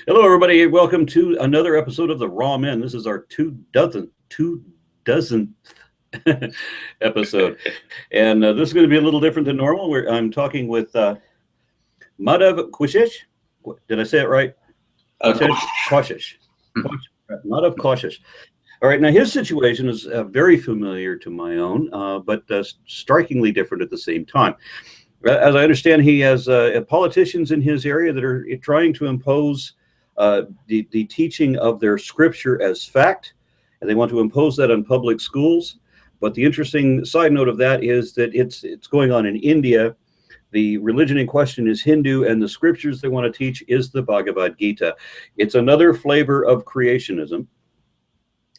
Hello, everybody. Welcome to another episode of The Raw Men. This is our two dozenth episode. And this is going to be a little different than normal. I'm talking with Madhav Kaushish. Did I say it right? Kaushish. Madhav Kaushish. All right. Now, his situation is very familiar to my own, but strikingly different at the same time. As I understand, he has politicians in his area that are trying to impose the teaching of their scripture as fact, and they want to impose that on public schools. But the interesting side note of that is that it's going on in India. The religion in question is Hindu, and the scriptures they want to teach is the Bhagavad Gita. It's another flavor of creationism,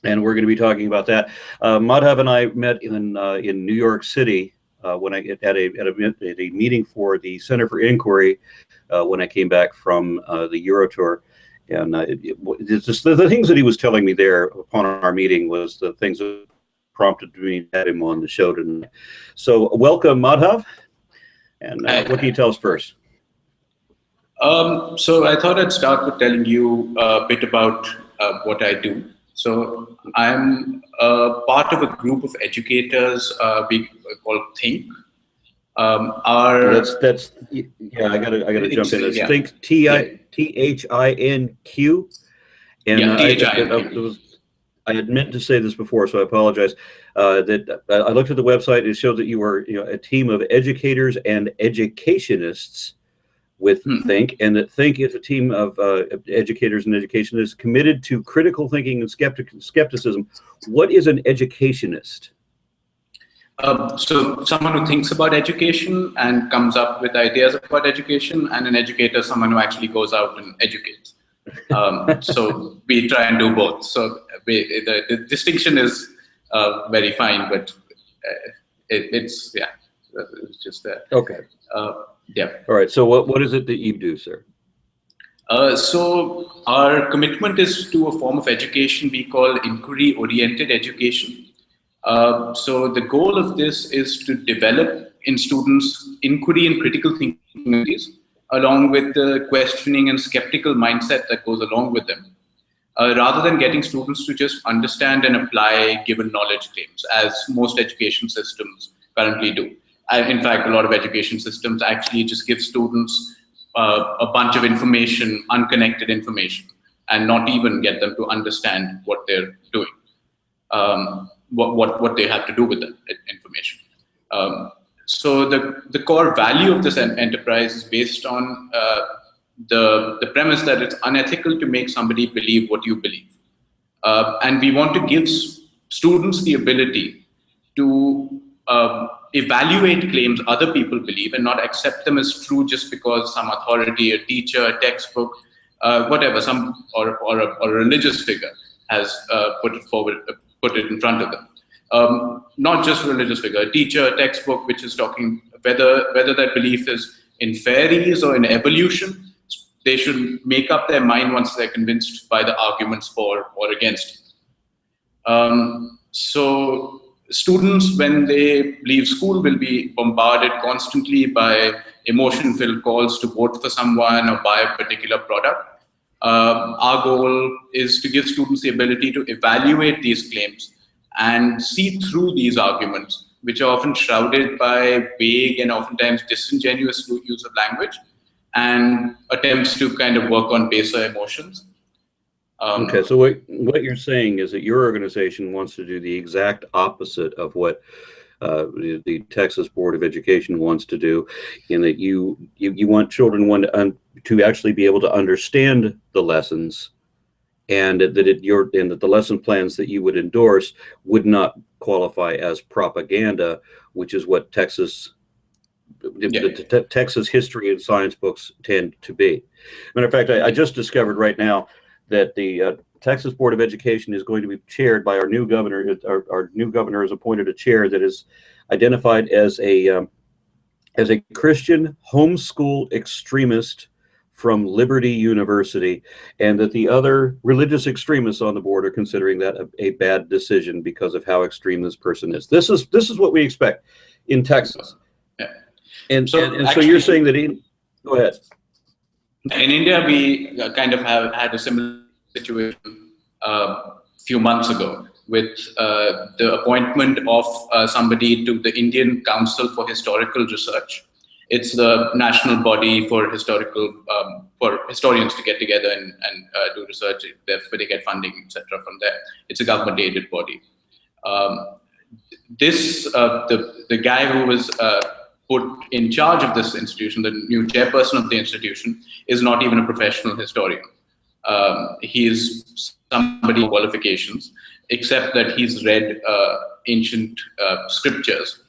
and we're going to be talking about that. Madhav and I met in New York City when I at a meeting for the Center for Inquiry when I came back from the Euro tour. And it's just the things that he was telling me there upon our meeting was the things that prompted me to have him on the show tonight. So welcome, Madhav. And what can you tell us first? So I thought I'd start with telling you a bit about what I do. So I'm part of a group of educators we called Think. That's yeah. I gotta jump in. It's Think, THINQ. And I had meant to say this before, so I apologize. That I looked at the website. It showed that you were a team of educators and educationists with Think, and that Think is a team of educators and educationists committed to critical thinking and skepticism. What is an educationist? So someone who thinks about education and comes up with ideas about education, and an educator, someone who actually goes out and educates. So we try and do both. So the distinction is very fine, but it's just that. Okay. Yeah. All right. So what is it that you do, sir? So our commitment is to a form of education we call inquiry-oriented education. So the goal of this is to develop in students inquiry and critical thinking abilities, along with the questioning and skeptical mindset that goes along with them, rather than getting students to just understand and apply given knowledge claims, as most education systems currently do. In fact, a lot of education systems actually just give students a bunch of information, unconnected information, and not even get them to understand what they're doing. What they have to do with the information. So the core value of this enterprise is based on the premise that it's unethical to make somebody believe what you believe. And we want to give students the ability to evaluate claims other people believe and not accept them as true just because some authority, a teacher, a textbook, whatever, or a religious figure has put it in front of them. Not just a religious figure, a teacher, a textbook, which is talking whether that belief is in fairies or in evolution. They should make up their mind once they're convinced by the arguments for or against. So students, when they leave school, will be bombarded constantly by emotion-filled calls to vote for someone or buy a particular product. Our goal is to give students the ability to evaluate these claims and see through these arguments, which are often shrouded by vague and oftentimes disingenuous use of language and attempts to kind of work on baser emotions. Okay, so what you're saying is that your organization wants to do the exact opposite of what the Texas Board of Education wants to do, in that you want children to actually be able to understand the lessons, and that the lesson plans that you would endorse would not qualify as propaganda, which is what Texas history and science books tend to be. Matter of fact, I just discovered right now that the Texas Board of Education is going to be chaired by our new governor. Our new governor has appointed a chair that is identified as a Christian homeschool extremist from Liberty University, and that the other religious extremists on the board are considering that a bad decision because of how extreme this person is. This is what we expect in Texas. Yeah. And so you're saying that go ahead. In India, we kind of have had a similar situation a few months ago with the appointment of somebody to the Indian Council for Historical Research. It's the national body for for historians to get together and do research. Therefore, they get funding, etc. from there. It's a government-aided body. The guy who was put in charge of this institution, the new chairperson of the institution, is not even a professional historian. He is somebody with qualifications, except that he's read ancient scriptures.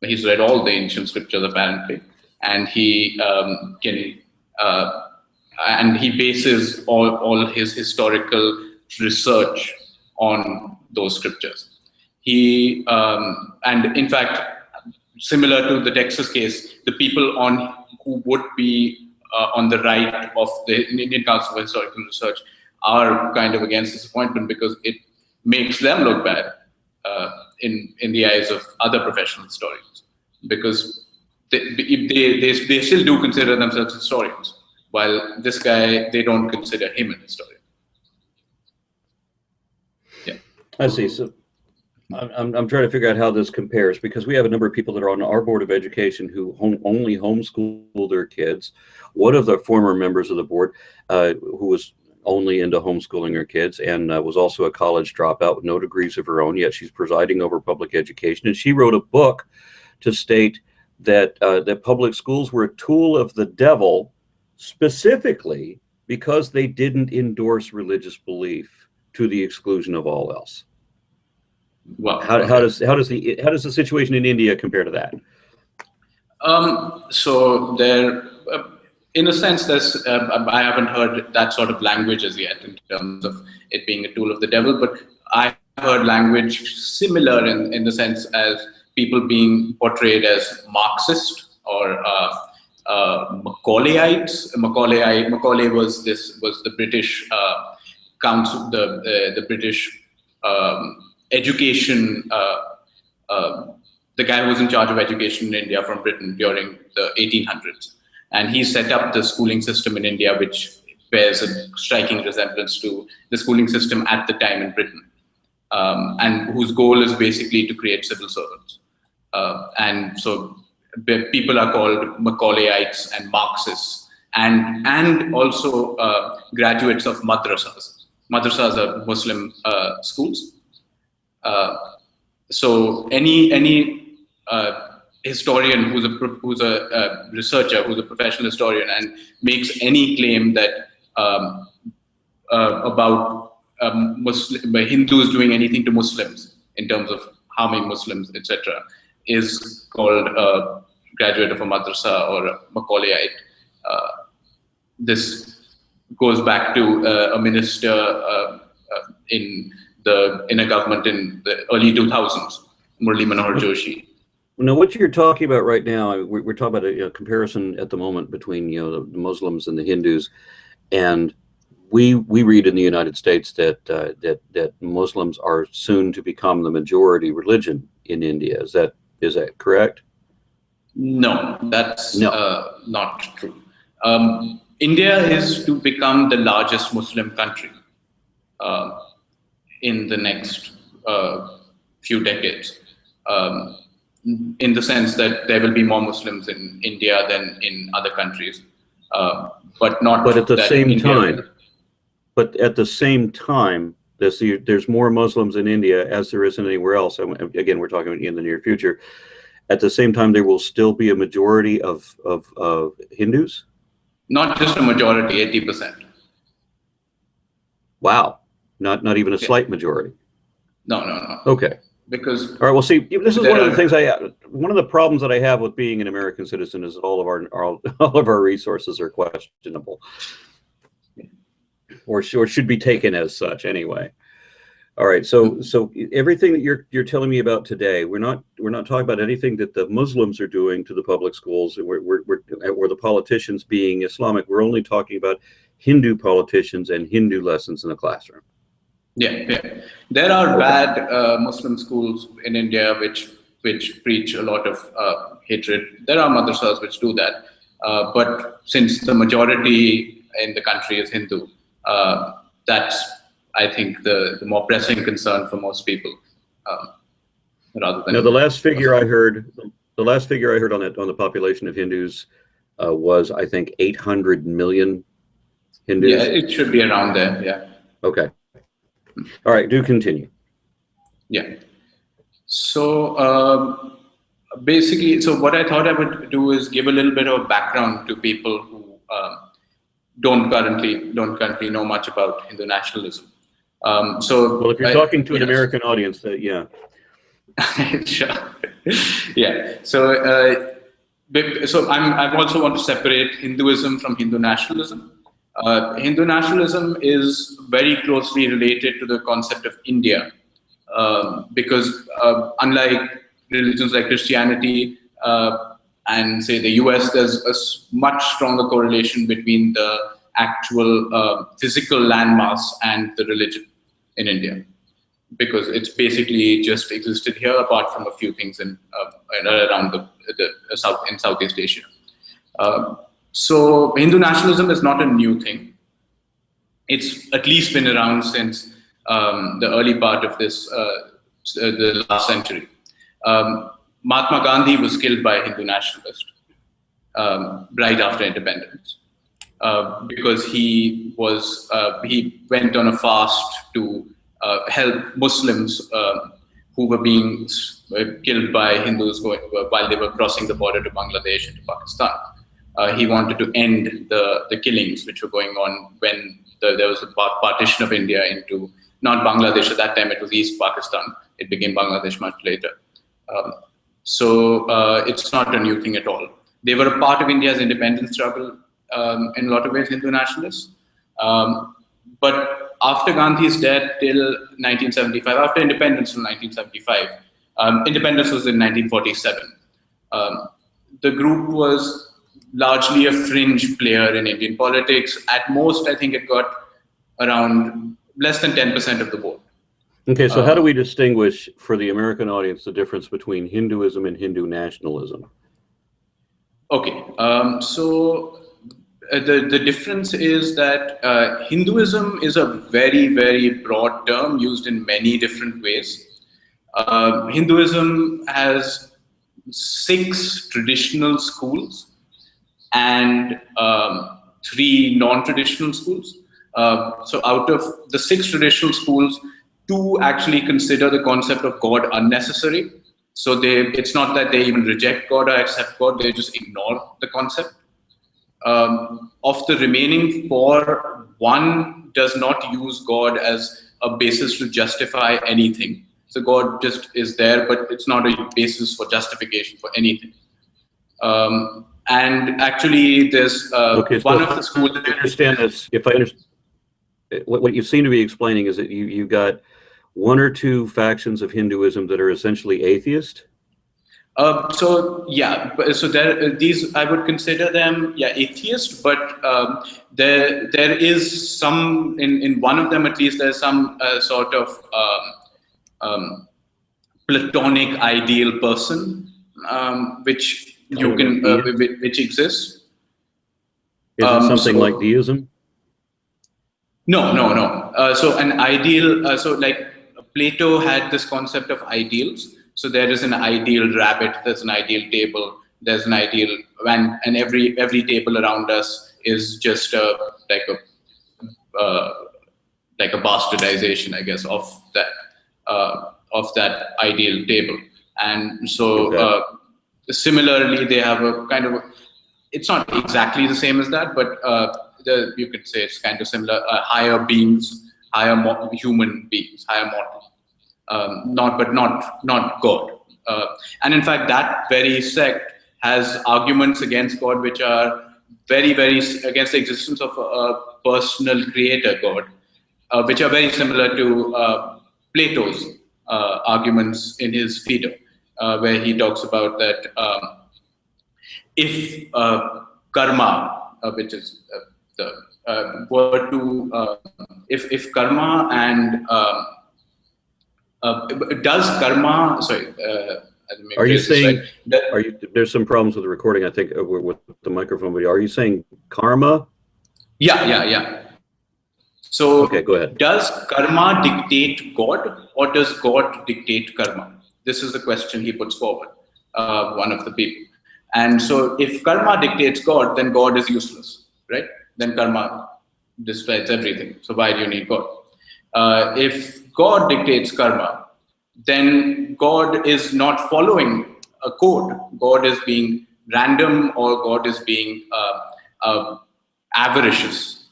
He's read all the ancient scriptures apparently, and he he bases all his historical research on those scriptures. And in fact, similar to the Texas case, the people who would be on the right of the Indian Council for Historical Research are kind of against this appointment because it makes them look bad in the eyes of other professional historians, because they still do consider themselves historians, while this guy, they don't consider him an historian. Yeah, I see. So I'm trying to figure out how this compares, because we have a number of people that are on our board of education who only homeschool their kids. One of the former members of the board who was only into homeschooling her kids and was also a college dropout with no degrees of her own, yet she's presiding over public education. And she wrote a book to state that that public schools were a tool of the devil, specifically because they didn't endorse religious belief to the exclusion of all else. Well, how does the situation in India compare to that? So there, in a sense, there's I haven't heard that sort of language as yet in terms of it being a tool of the devil, but I heard language similar in the sense as people being portrayed as Marxist or Macaulayites. Macaulay was the British council, the British education, the guy who was in charge of education in India from Britain during the 1800s. And he set up the schooling system in India, which bears a striking resemblance to the schooling system at the time in Britain, and whose goal is basically to create civil servants. And so people are called Macaulayites and Marxists, and also graduates of madrasas. Madrasas are Muslim schools. So any historian who's a researcher, who's a professional historian, and makes any claim that about Hindus doing anything to Muslims in terms of harming Muslims, etc., is called a graduate of a madrasa or a Macaulayite. This goes back to a minister in a government in the early 2000s, Murli Manohar Joshi. Now, what you're talking about right now, we're talking about a comparison at the moment between the Muslims and the Hindus, and we read in the United States that Muslims are soon to become the majority religion in India. Is that correct? No, that's not true. India is to become the largest Muslim country in the next few decades, in the sense that there will be more Muslims in India than in other countries, but not. But at the same time, there's more Muslims in India as there isn't anywhere else. And again, we're talking in the near future. At the same time, there will still be a majority of Hindus. Not just a majority, 80%. Wow. Not even a slight majority. No. Okay. Because all right. Well, see, this is one of the things one of the problems that I have with being an American citizen is all of our resources are questionable, or should be taken as such anyway. All right. So everything that you're telling me about today, we're not talking about anything that the Muslims are doing to the public schools, or the politicians being Islamic. We're only talking about Hindu politicians and Hindu lessons in the classroom. Yeah. There are bad Muslim schools in India which preach a lot of hatred. There are madrasas which do that. But since the majority in the country is Hindu, that's, I think, the more pressing concern for most people, rather than. Now, the last figure I heard on the population of Hindus was, I think, 800 million Hindus. Yeah, it should be around there. Yeah. Okay. All right. Do continue. Yeah. So basically, so what I thought I would do is give a little bit of background to people who don't currently know much about Hindu nationalism. Well, if you're talking to an American audience, yeah. Sure. Yeah. So I also want to separate Hinduism from Hindu nationalism. Hindu nationalism is very closely related to the concept of India, because unlike religions like Christianity and say the US, there's a much stronger correlation between the actual physical landmass and the religion in India, because it's basically just existed here apart from a few things in around the Southeast Asia. So Hindu nationalism is not a new thing. It's at least been around since the early part of the last century. Mahatma Gandhi was killed by a Hindu nationalist right after independence, because he went on a fast to help Muslims who were being killed by Hindus while they were crossing the border to Bangladesh and to Pakistan. He wanted to end the killings which were going on when there was a partition of India into, not Bangladesh at that time, it was East Pakistan. It became Bangladesh much later. So it's not a new thing at all. They were a part of India's independence struggle in a lot of ways, Hindu nationalists. But after Gandhi's death till 1975, after independence in 1975, independence was in 1947. The group was largely a fringe player in Indian politics. At most, I think it got around less than 10% of the vote. Okay, so how do we distinguish for the American audience the difference between Hinduism and Hindu nationalism? Okay, so the difference is that Hinduism is a very, very broad term used in many different ways. Hinduism has 6 traditional schools and 3 non-traditional schools. So out of the 6 traditional schools, 2 actually consider the concept of God unnecessary. So it's not that they even reject God or accept God, they just ignore the concept. Of the remaining 4, 1 does not use God as a basis to justify anything. So God just is there, but it's not a basis for justification for anything. And actually, there's one of the schools. I understand this. If I understand, what you seem to be explaining is that you got 1 or 2 factions of Hinduism that are essentially atheist. So yeah, so these I would consider them atheist, but there is some in one of them at least. There's some sort of Platonic ideal person which you can which exists. Is it something like deism? No. So an ideal. So like Plato had this concept of ideals. So there is an ideal rabbit. There's an ideal table. There's an ideal, and every table around us is just like a bastardization, I guess, of that ideal table. And so similarly, they have a kind of. It's not exactly the same as that, but you could say it's kind of similar. Higher beings, human beings, higher mortal. Not God. And in fact, that very sect has arguments against God, which are very, very against the existence of a personal creator God, which are very similar to Plato's arguments in his Phaedo, where he talks about that if karma, which is the word to, if karma and does karma, Are you saying there's some problems with the recording, I think, with the microphone, but are you saying karma? Yeah. So okay, go ahead. Does karma dictate God, or does God dictate karma? This is the question he puts forward, one of the people. And so if karma dictates God, then God is useless, right? Then karma decides everything. So why do you need God? If God dictates karma, then God is not following a code. God is being random, or God is being avaricious,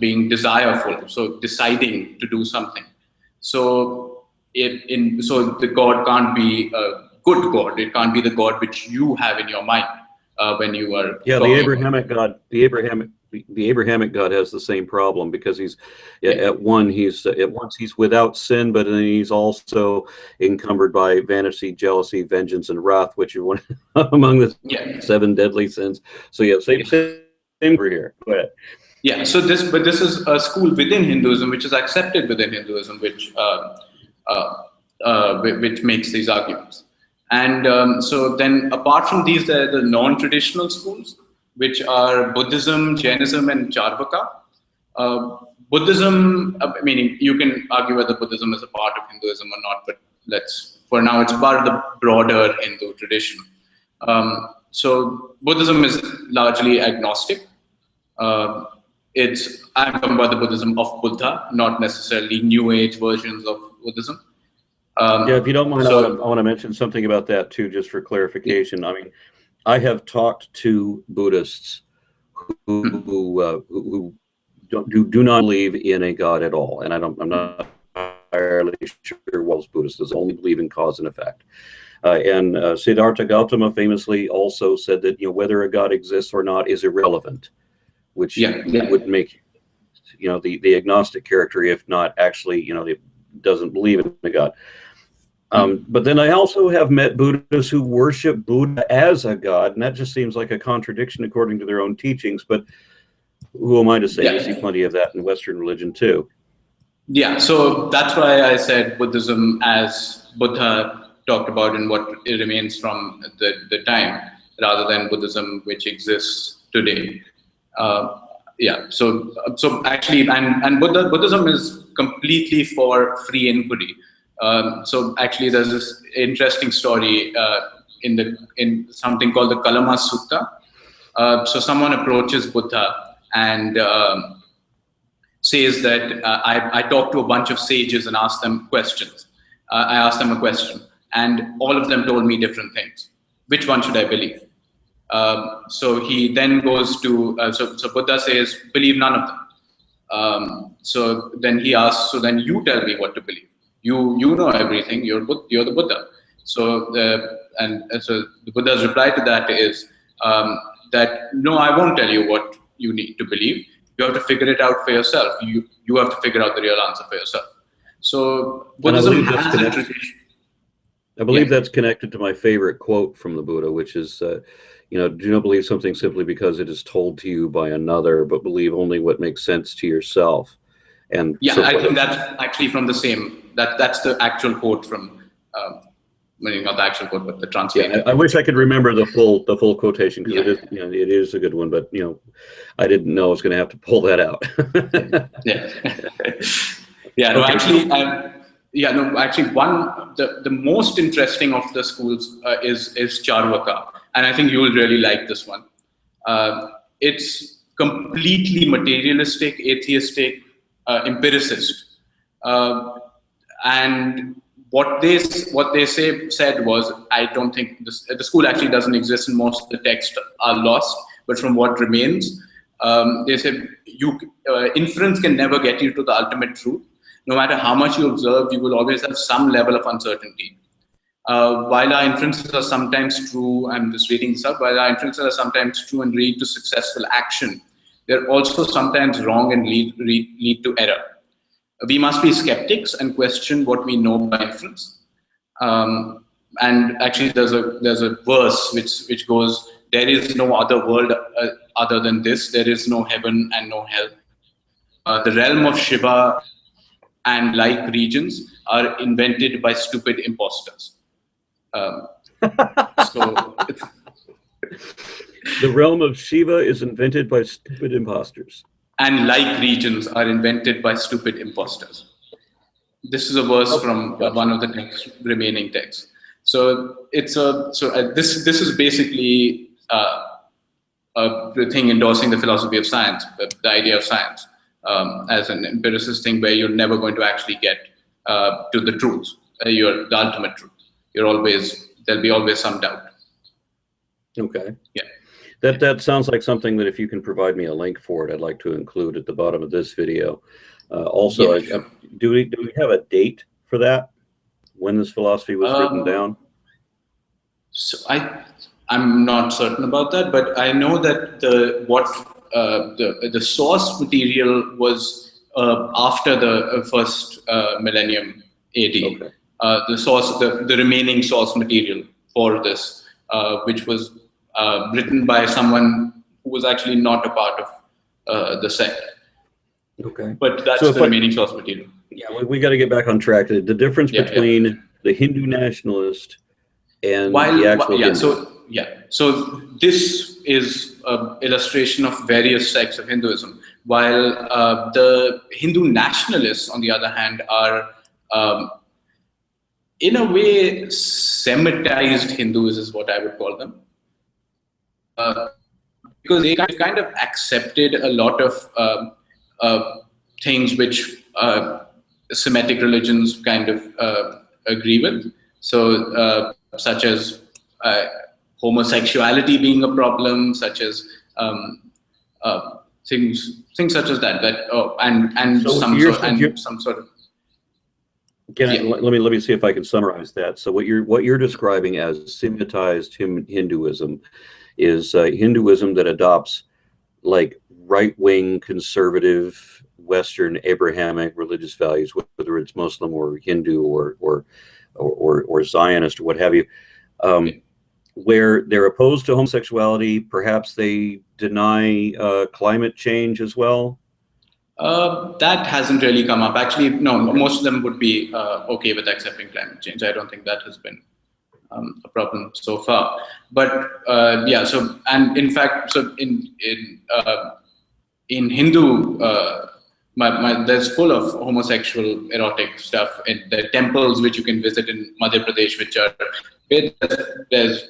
being desireful, so deciding to do something. So so the God can't be a good God. It can't be the God which you have in your mind when you are the Abrahamic God. The Abrahamic God has the same problem, because he's at once he's without sin, but then he's also encumbered by vanity, jealousy, vengeance, and wrath, which are one among the 7 deadly sins. So same over here. Go ahead. Yeah. So this is a school within Hinduism, which is accepted within Hinduism, which makes these arguments. And so then, apart from these, there are the non-traditional schools, which are Buddhism, Jainism, and Charvaka. Buddhism, meaning you can argue whether Buddhism is a part of Hinduism or not, but for now, it's part of the broader Hindu tradition. So Buddhism is largely agnostic. I'm talking about the Buddhism of Buddha, not necessarily New Age versions of Buddhism. If you don't mind, I want to mention something about that too, just for clarification. I mean, I have talked to Buddhists who do not believe in a God at all, and I'm not entirely sure most Buddhists only believe in cause and effect. And Siddhartha Gautama famously also said that whether a God exists or not is irrelevant, which would make the agnostic character, if not actually doesn't believe in a God. But then I also have met Buddhists who worship Buddha as a God, and that just seems like a contradiction according to their own teachings. But who am I to say? We see plenty of that in Western religion too. Yeah, so that's why I said Buddhism as Buddha talked about and what it remains from the time, rather than Buddhism which exists today. So actually, and Buddhism is completely for free inquiry. So actually, there's this interesting story in something called the Kalama Sutta. So someone approaches Buddha and says that I talked to a bunch of sages and asked them questions. I asked them a question, and all of them told me different things. Which one should I believe? So he then goes to so Buddha says, believe none of them. So then he asks, so then you tell me what to believe. You know everything. You're the Buddha. So so the Buddha's reply to that is that no, I won't tell you what you need to believe. You have to figure it out for yourself. You have to figure out the real answer for yourself. So Buddhism has a tradition. I believe that's connected to my favorite quote from the Buddha, which is, do not believe something simply because it is told to you by another, but believe only what makes sense to yourself. And I think that's actually from the same. That's the actual quote from, not the actual quote, but the translation. Yeah, I wish I could remember the full quotation, because it is a good one, but I didn't know I was going to have to pull that out. The most interesting of the schools is Charvaka, and I think you will really like this one. It's completely materialistic, atheistic, empiricist, and what they said was, I don't think the school actually doesn't exist, and most of the texts are lost. But from what remains, they said inference can never get you to the ultimate truth. No matter how much you observe, you will always have some level of uncertainty. While our inferences are sometimes true, I'm just reading this up, while our inferences are sometimes true and lead to successful action, they're also sometimes wrong and lead to error. We must be skeptics and question what we know by inference. And actually, there's a verse which goes, "There is no other world other than this. There is no heaven and no hell. The realm of Shiva and like regions are invented by stupid imposters." So the realm of Shiva is invented by stupid imposters. And like regions are invented by stupid imposters. This is a verse from one of the remaining texts. So it's this is basically the thing endorsing the philosophy of science, the idea of science as an empiricist thing where you're never going to actually get to the truth, the ultimate truth. There'll be always some doubt. Okay. Yeah. That sounds like something that if you can provide me a link for it, I'd like to include at the bottom of this video. Also, do we have a date for that? When this philosophy was written down? So I'm not certain about that, but I know that the source material was after the first millennium AD. Okay. The remaining source material for this, which was written by someone who was actually not a part of the sect. Okay. But that's the remaining source material. Yeah, we got to get back on track. The difference between the Hindu nationalist and the actual Hindu. So this is an illustration of various sects of Hinduism, while the Hindu nationalists, on the other hand, are in a way Semitized Hindus is what I would call them. Because they kind of accepted a lot of things which Semitic religions kind of agree with. So, such as homosexuality being a problem, such as things such as that. And so some sort of. Let me see if I can summarize that. So, what you're describing as Semitized Hinduism is Hinduism that adopts like right-wing conservative Western Abrahamic religious values, whether it's Muslim or Hindu or Zionist or what have you, where they're opposed to homosexuality. Perhaps they deny climate change as well. That hasn't really come up. Actually, no. Most of them would be okay with accepting climate change. I don't think that has been a problem so far. But so, and in fact, so in Hindu, there's full of homosexual erotic stuff in the temples which you can visit in Madhya Pradesh, which are there's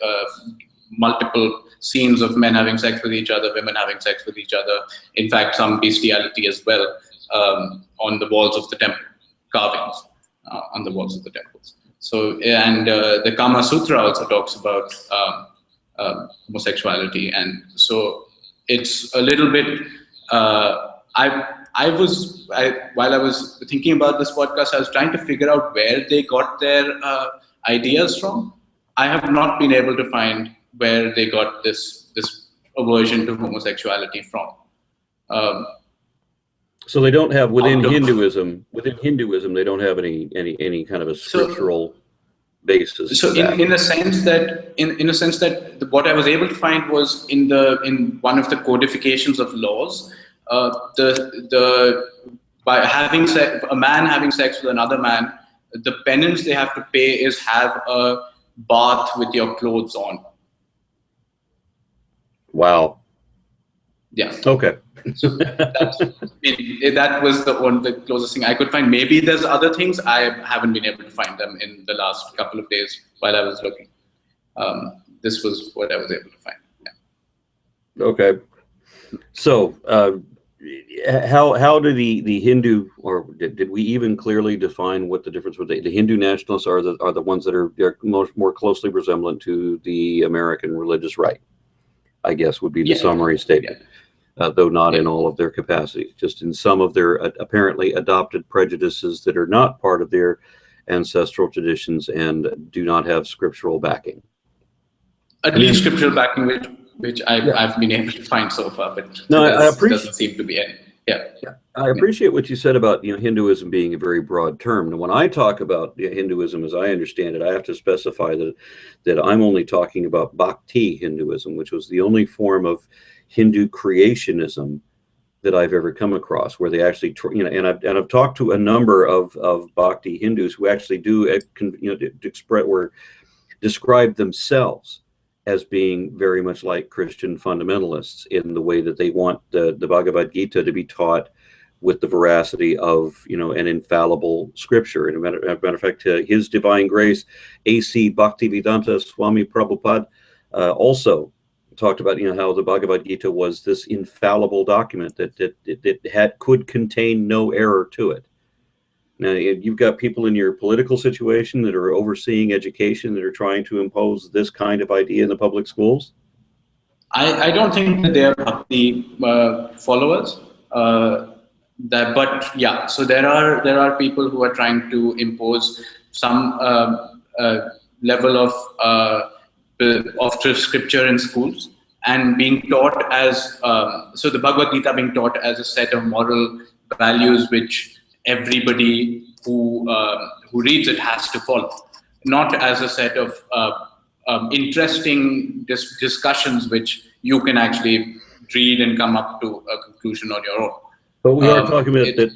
multiple scenes of men having sex with each other, women having sex with each other. In fact, some bestiality as well on the walls of the temple, carvings on the walls of the temples. So, and the Kama Sutra also talks about homosexuality, and so it's a little bit. While I was thinking about this podcast, I was trying to figure out where they got their ideas from. I have not been able to find where they got this aversion to homosexuality from. So they don't have within Hinduism. Within Hinduism, they don't have any kind of a scriptural basis. So in a sense that what I was able to find was in one of the codifications of laws, by having a man having sex with another man, the penance they have to pay is have a bath with your clothes on. Wow. Yeah. Okay. So that was the closest thing I could find. Maybe there's other things. I haven't been able to find them in the last couple of days while I was looking. This was what I was able to find. Yeah. Okay. So how do the Hindu, or did we even clearly define what the difference was? The Hindu nationalists are the ones that are more closely resemblant to the American religious right, I guess would be the summary statement. Yeah. Though not in all of their capacities, just in some of their apparently adopted prejudices that are not part of their ancestral traditions and do not have scriptural backing. At least scriptural backing, which I've been able to find so far, but no, I appreciate, doesn't seem to be any. Yeah. I appreciate what you said about Hinduism being a very broad term. And when I talk about Hinduism, as I understand it, I have to specify that I'm only talking about Bhakti Hinduism, which was the only form of Hindu creationism that I've ever come across, where they actually, and I've talked to a number of Bhakti Hindus who actually do, express, where describe themselves as being very much like Christian fundamentalists in the way that they want the Bhagavad Gita to be taught with the veracity of, an infallible scripture. And as a matter of fact, His Divine Grace, A.C. Bhaktivedanta Swami Prabhupada, also talked about, how the Bhagavad Gita was this infallible document that could contain no error to it. Now, you've got people in your political situation that are overseeing education that are trying to impose this kind of idea in the public schools. I don't think that they are Bhakti followers. But yeah, so there are people who are trying to impose some level of scripture in schools, and being taught as so the Bhagavad Gita being taught as a set of moral values which everybody who reads it has to follow, not as a set of interesting discussions which you can actually read and come up to a conclusion on your own. But we are talking about that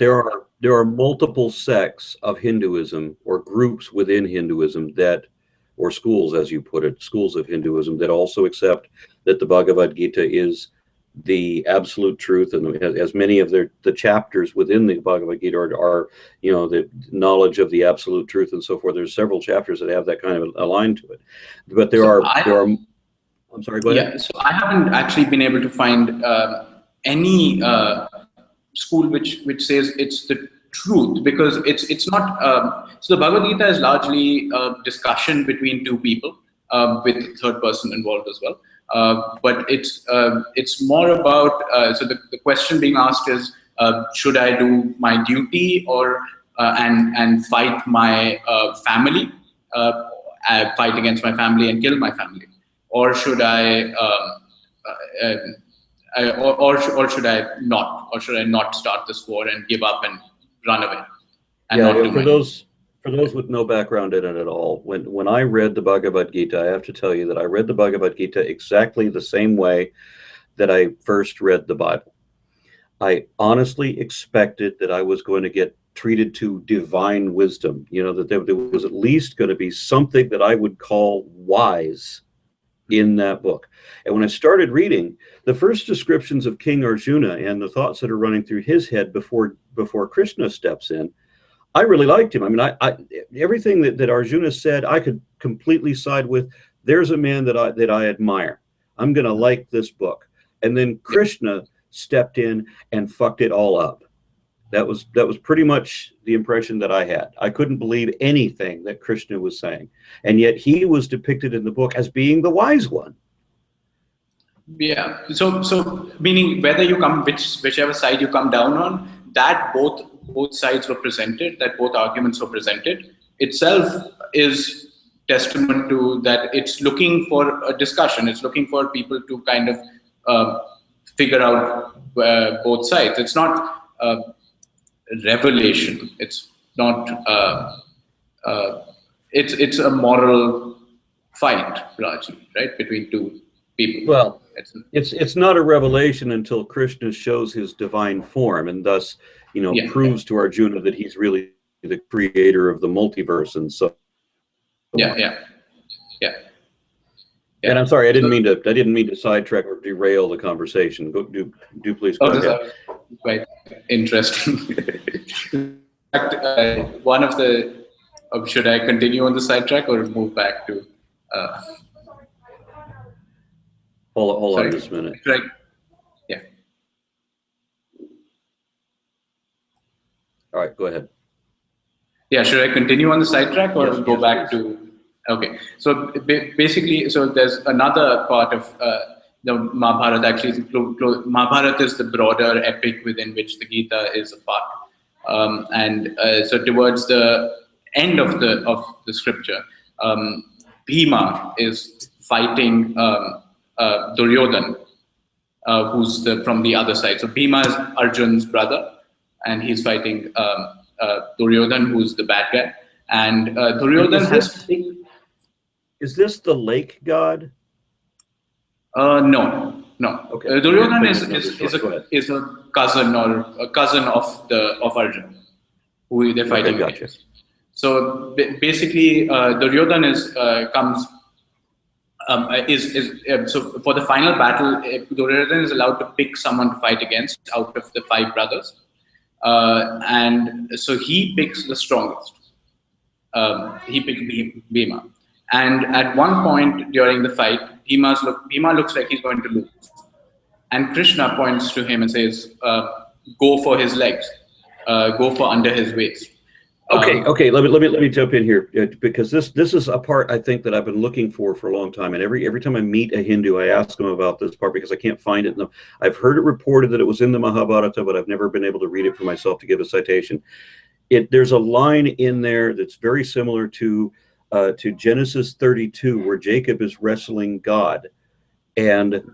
there are multiple sects of Hinduism, or groups within Hinduism or schools, as you put it, schools of Hinduism that also accept that the Bhagavad Gita is the absolute truth, and as many of the chapters within the Bhagavad Gita are the knowledge of the absolute truth and so forth. There's several chapters that have that kind of a line to it, but there are. I'm sorry. Go ahead. Yeah. So I haven't actually been able to find any school which says it's the truth, because it's not. So the Bhagavad Gita is largely a discussion between two people, with the third person involved as well. But it's more about, so the question being asked is, should I do my duty or and fight my family, fight against my family and kill my family, or should I or should I not, or should I not start this war and give up and run away and not do for those with no background in it at all, when I read the Bhagavad Gita, I have to tell you that I read the Bhagavad Gita exactly the same way that I first read the Bible. I honestly expected that I was going to get treated to divine wisdom, that there was at least going to be something that I would call wise in that book. And when I started reading, the first descriptions of King Arjuna and the thoughts that are running through his head before Krishna steps in, I really liked him. I mean, I everything that Arjuna said, I could completely side with. There's a man that I admire. I'm going to like this book. And then Krishna stepped in and fucked it all up. That was pretty much the impression that I had. I couldn't believe anything that Krishna was saying, and yet he was depicted in the book as being the wise one. Yeah. So meaning whether you come whichever side you come down on, that both sides were presented, that both arguments were presented, itself is testament to that it's looking for a discussion. It's looking for people to kind of figure out both sides. It's not revelation. It's not. It's a moral fight, largely, right, between two people. Well, it's not a revelation until Krishna shows his divine form, and thus, proves to Arjuna that he's really the creator of the multiverse, and so. Yeah. And I'm sorry, I didn't mean to sidetrack or derail the conversation. Do please go ahead. Quite interesting. In fact, one of the. Should I continue on the sidetrack or move back to? Hold on just a minute. Right. Yeah. All right, go ahead. Yeah, should I continue on the sidetrack or go back to? Okay, so basically, so there's another part of the Mahabharata. Actually, Mahabharata is the broader epic within which the Gita is a part, and so towards the end of the scripture, Bhima is fighting Duryodhan, who's from the other side. So Bhima is Arjun's brother, and he's fighting Duryodhan, who's the bad guy. And Duryodhan Is this the lake god? No. Okay. Duryodhan is a cousin of Arjun, who they're fighting against. So basically, Duryodhan comes So for the final battle, Duryodhana is allowed to pick someone to fight against out of the 5 brothers, and so he picks the strongest. He picked Bhima, and at one point during the fight, Bhima looks like he's going to lose, and Krishna points to him and says, "Go for his legs, go for under his waist." Okay. Let me jump in here, because this is a part I think that I've been looking for a long time, and every time I meet a Hindu, I ask them about this part because I can't find it. I've heard it reported that it was in the Mahabharata, but I've never been able to read it for myself to give a citation. There's a line in there that's very similar to Genesis 32, where Jacob is wrestling God, and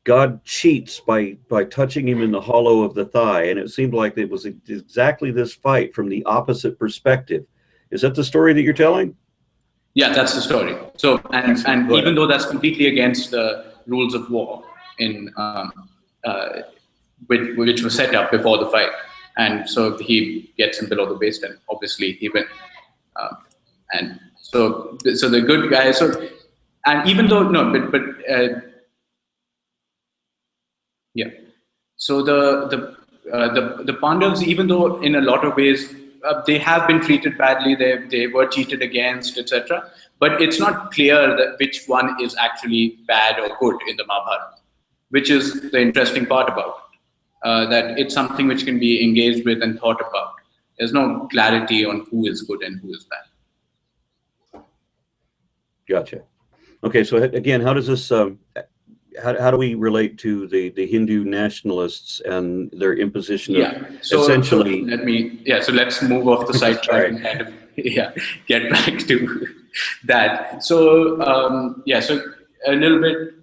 God cheats by touching him in the hollow of the thigh, and it seemed like it was exactly this fight from the opposite perspective. Is that the story that you're telling? Yeah, that's the story. So, and even though that's completely against the rules of war in which was set up before the fight, and so he gets him below the waist, and obviously he wins. And so the good guy. So, and even though yeah. So the Pandavas, even though in a lot of ways they have been treated badly, they were cheated against, etc. But it's not clear that which one is actually bad or good in the Mahabharata, which is the interesting part about it. That it's something which can be engaged with and thought about. There's no clarity on who is good and who is bad. Gotcha. Okay, so again, how does this? How do we relate to the Hindu nationalists and their imposition of essentially? So let's move off the sidetrack and kind of get back to that. So so a little bit.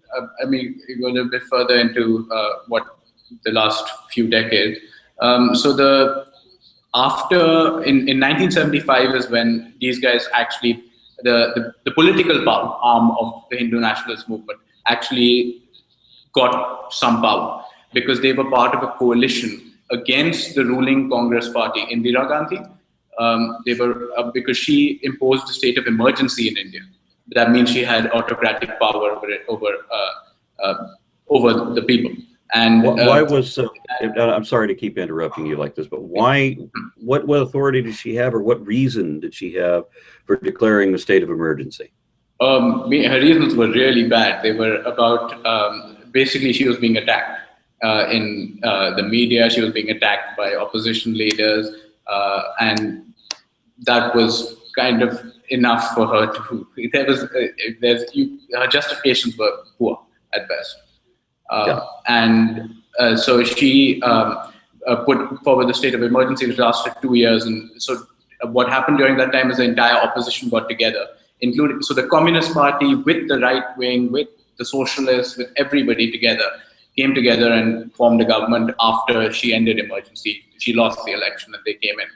Go a little bit further into what the last few decades. After in 1975 is when these guys actually the political arm of the Hindu nationalist movement actually got some power, because they were part of a coalition against the ruling Congress party, Indira Gandhi. They were because she imposed a state of emergency in India. That means she had autocratic power over the people. And why was I'm sorry to keep interrupting you like this, but why? What authority did she have, or what reason did she have for declaring the state of emergency? Her reasons were really bad. They were about basically she was being attacked in the media. She was being attacked by opposition leaders, and that was kind of enough for her to. Her justifications were poor at best. And so she put forward the state of emergency, which lasted 2 years. And so what happened during that time is the entire opposition got together, including the Communist Party with the right wing, with the socialists, with everybody came together and formed a government after she ended emergency. She lost the election and they came in.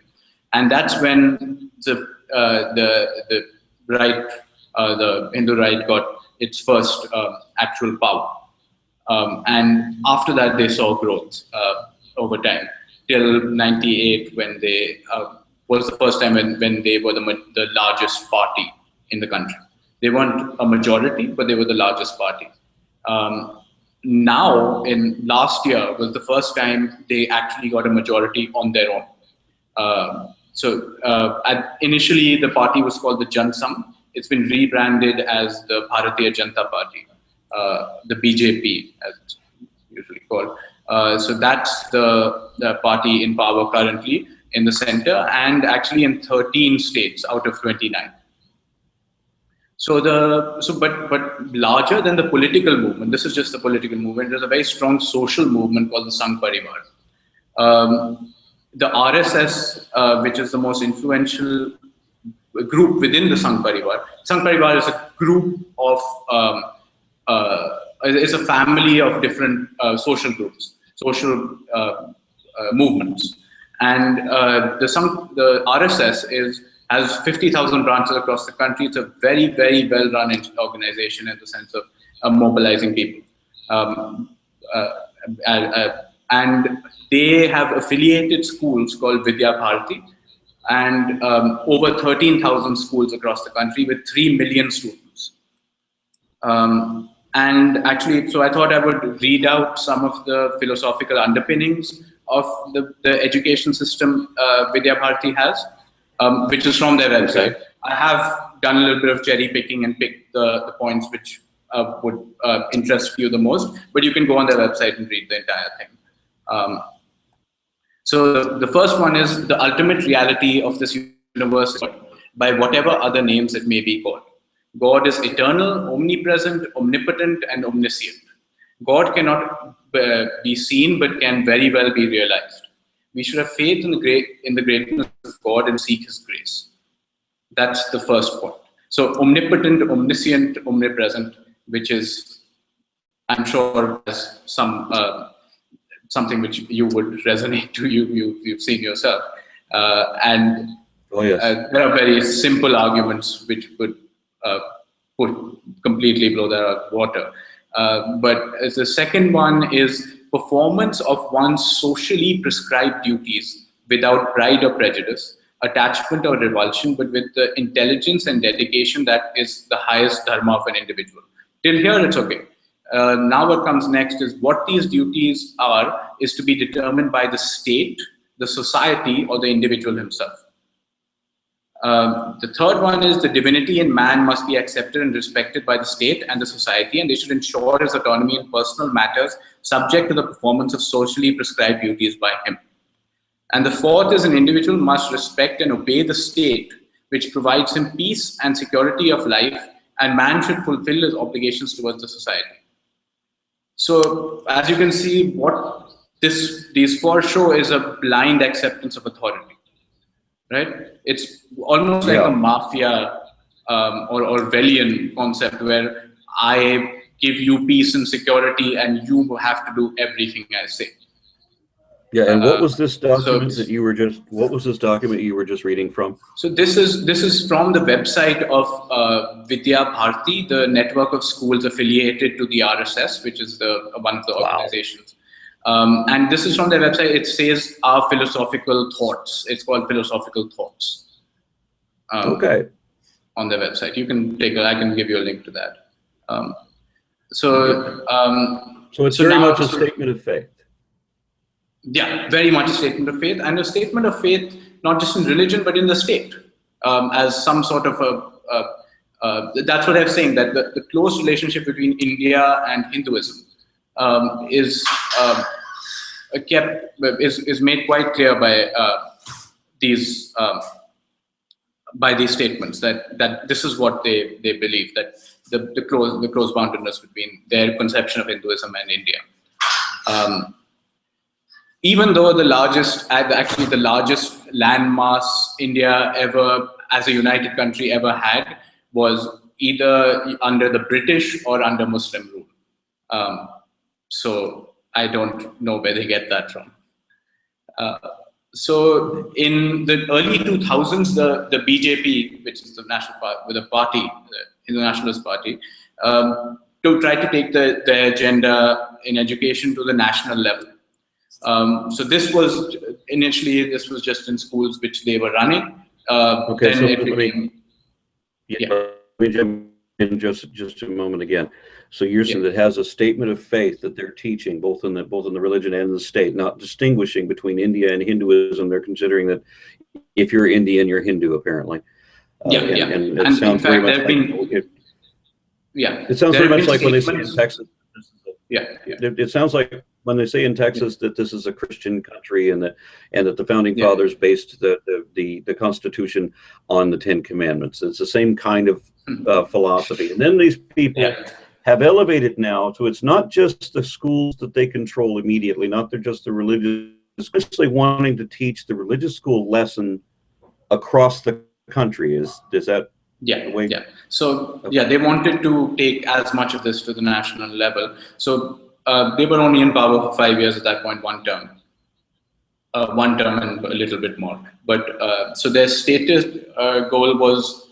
And that's when the right, the Hindu right got its first actual power. And after that, they saw growth over time till 98, when they was the first time when they were the largest party in the country. They weren't a majority, but they were the largest party. Now, in last year, was the first time they actually got a majority on their own. Initially, the party was called the Jan Sangh. It's been rebranded as the Bharatiya Janata Party. The BJP, as it's usually called. So that's the party in power currently in the center, and actually in 13 states out of 29. But larger than the political movement, this is just the political movement. There's a very strong social movement called the Sangh Parivar. The RSS, which is the most influential group within the Sangh Parivar. Sangh Parivar is a group of it's a family of different social groups, social movements, and the RSS has 50,000 branches across the country. It's a very, very well-run organization in the sense of mobilizing people, and they have affiliated schools called Vidya Bharati, and over 13,000 schools across the country with 3 million students. And actually, so I thought I would read out some of the philosophical underpinnings of the education system Vidya Bharati has, which is from their website. Okay. I have done a little bit of cherry picking and picked the points which would interest you the most, but you can go on their website and read the entire thing. So the first one is the ultimate reality of this universe by whatever other names it may be called. God is eternal, omnipresent, omnipotent, and omniscient. God cannot be seen, but can very well be realized. We should have faith in the greatness of God and seek His grace. That's the first point. So omnipotent, omniscient, omnipresent, which is, I'm sure, as something which you would resonate to. You've seen yourself, and Oh yes. There are very simple arguments which would completely blow that out of water. But as the second one is performance of one's socially prescribed duties without pride or prejudice, attachment or revulsion, but with the intelligence and dedication that is the highest dharma of an individual. Till here, it's okay. Now what comes next is what these duties are is to be determined by the state, the society, or the individual himself. The third one is the divinity in man must be accepted and respected by the state and the society, and they should ensure his autonomy in personal matters subject to the performance of socially prescribed duties by him. And the fourth is an individual must respect and obey the state, which provides him peace and security of life, and man should fulfill his obligations towards the society. So, as you can see, what these four show is a blind acceptance of authority. Right? It's almost like a mafia or Orwellian concept where I give you peace and security and you have to do everything I say. Yeah, and what was this document that you were just? What was this document you were just reading from? So this is from the website of Vidya Bharati, the network of schools affiliated to the RSS, which is one of the organizations. And this is from their website. It says our philosophical thoughts. It's called Philosophical Thoughts. Okay. On their website, you can take. I can give you a link to that. So it's very much a statement of faith. Yeah, very much a statement of faith, and a statement of faith not just in religion but in the state, as some sort of that's what I'm saying, that the close relationship between India and Hinduism is made quite clear by these statements, that this is what they believe, that the close boundedness between their conception of Hinduism and India. Even though the largest landmass India ever, as a united country, ever had was either under the British or under Muslim rule. So I don't know where they get that from. So in the early 2000s, the BJP, which is the Nationalist party, to try to take the agenda in education to the national level. So this was initially just in schools which they were running. Okay, then so it became, let me jump in just a moment again. So you're saying that has a statement of faith that they're teaching both in the religion and the state, not distinguishing between India and Hinduism. They're considering that if you're Indian, you're Hindu, apparently. And it sounds very much like it sounds very much like when they say in Texas. It sounds like when they say in Texas that this is a Christian country and that the founding fathers based the Constitution on the Ten Commandments. It's the same kind of philosophy. And then these people have elevated now to it's not just the schools that they control immediately, not just the religious, especially wanting to teach the religious school lesson across the country. Is that the way? So they wanted to take as much of this to the national level. So they were only in power for 5 years at that point, one term and a little bit more. But so their stated goal was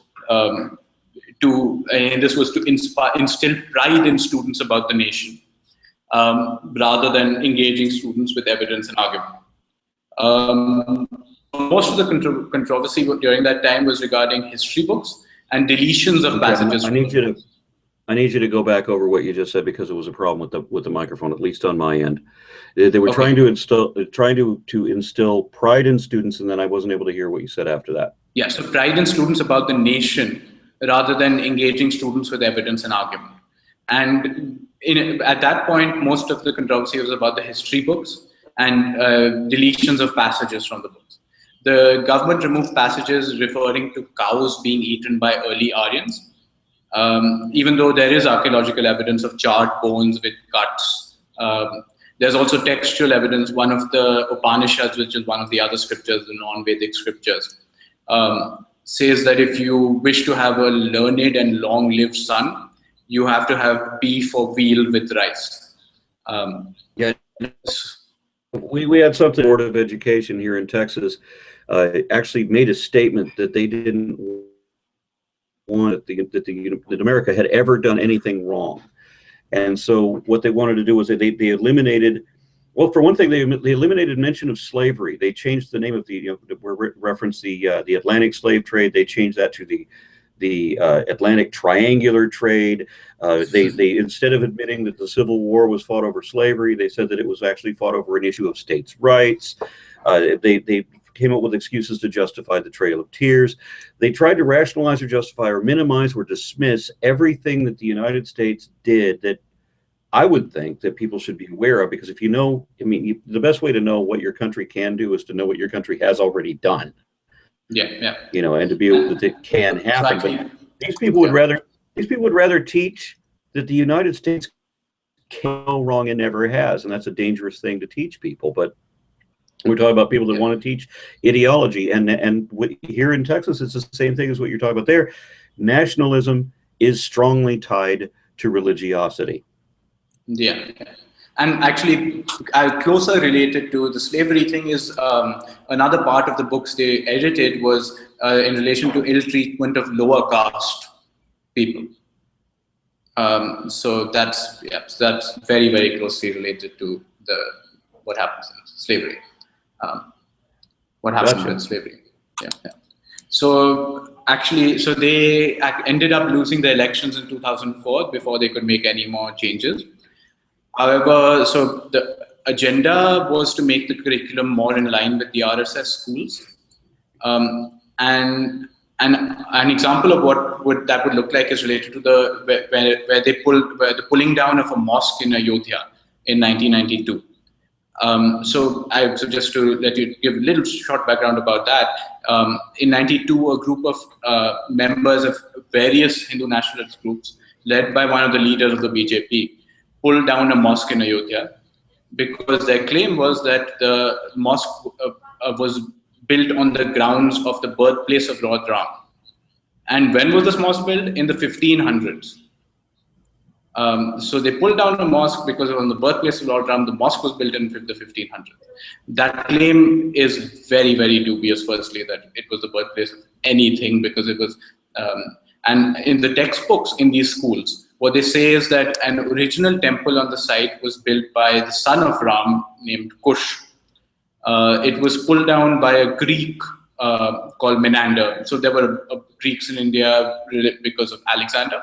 to instill pride in students about the nation, rather than engaging students with evidence and argument. Most of the controversy during that time was regarding history books and deletions of passages. I need you to go back over what you just said because it was a problem with the microphone, at least on my end. They were Okay. trying to instill pride in students, and then I wasn't able to hear what you said after that. Yeah, so pride in students about the nation rather than engaging students with evidence and argument. And at that point, most of the controversy was about the history books and deletions of passages from the books. The government removed passages referring to cows being eaten by early Aryans, even though there is archaeological evidence of charred bones with cuts. There's also textual evidence. One of the Upanishads, which is one of the other scriptures, the non-Vedic scriptures, says that if you wish to have a learned and long-lived son, you have to have beef or veal with rice. Yeah, we had something. Board of Education here in Texas actually made a statement that they didn't want that America had ever done anything wrong, and so what they wanted to do was they eliminated. Well, for one thing, they eliminated mention of slavery. They changed the name of reference the Atlantic slave trade. They changed that to the Atlantic triangular trade. They instead of admitting that the Civil War was fought over slavery, they said that it was actually fought over an issue of states' rights. They came up with excuses to justify the Trail of Tears. They tried to rationalize or justify or minimize or dismiss everything that the United States did that I would think that people should be aware of, because if you know, I mean, the best way to know what your country can do is to know what your country has already done. Yeah. And to be able that it can happen. But these people would rather teach that the United States can go wrong and never has, and that's a dangerous thing to teach people. But we're talking about people that want to teach ideology, and here in Texas, it's the same thing as what you're talking about there. Nationalism is strongly tied to religiosity. Yeah, and actually, closer related to the slavery thing is another part of the books they edited was in relation to ill treatment of lower caste people. So that's very, very closely related to what happens in slavery. What happened with slavery? Yeah. So actually, they ended up losing the elections in 2004 before they could make any more changes. However, so the agenda was to make the curriculum more in line with the RSS schools, and an example of what that would look like is related to where the pulling down of a mosque in Ayodhya in 1992. So just to let you give a little short background about that, in 92, a group of members of various Hindu nationalist groups, led by one of the leaders of the BJP, pulled down a mosque in Ayodhya because their claim was that the mosque was built on the grounds of the birthplace of Lord Ram. And when was this mosque built? In the 1500s. So they pulled down a mosque because on the birthplace of Lord Ram, the mosque was built in the 1500s. That claim is very, very dubious, firstly, that it was the birthplace of anything, because it was, and in the textbooks in these schools, what they say is that an original temple on the site was built by the son of Ram named Kush. It was pulled down by a Greek called Menander. So there were Greeks in India because of Alexander.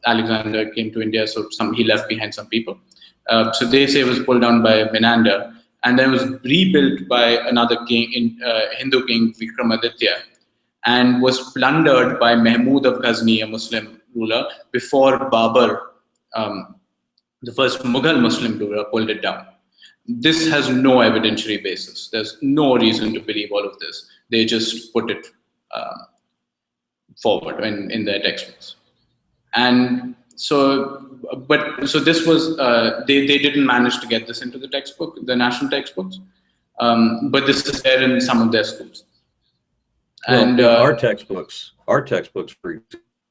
Alexander came to India, so he left behind some people. So they say it was pulled down by Menander, and then it was rebuilt by another king, Hindu king, Vikramaditya, and was plundered by Mahmud of Ghazni, a Muslim ruler, before Babur, the first Mughal Muslim ruler, pulled it down. This has no evidentiary basis. There's no reason to believe all of this. They just put it forward in their textbooks. And so this was, they didn't manage to get this into the textbook, the national textbooks, but this is there in some of their schools. And our textbooks, for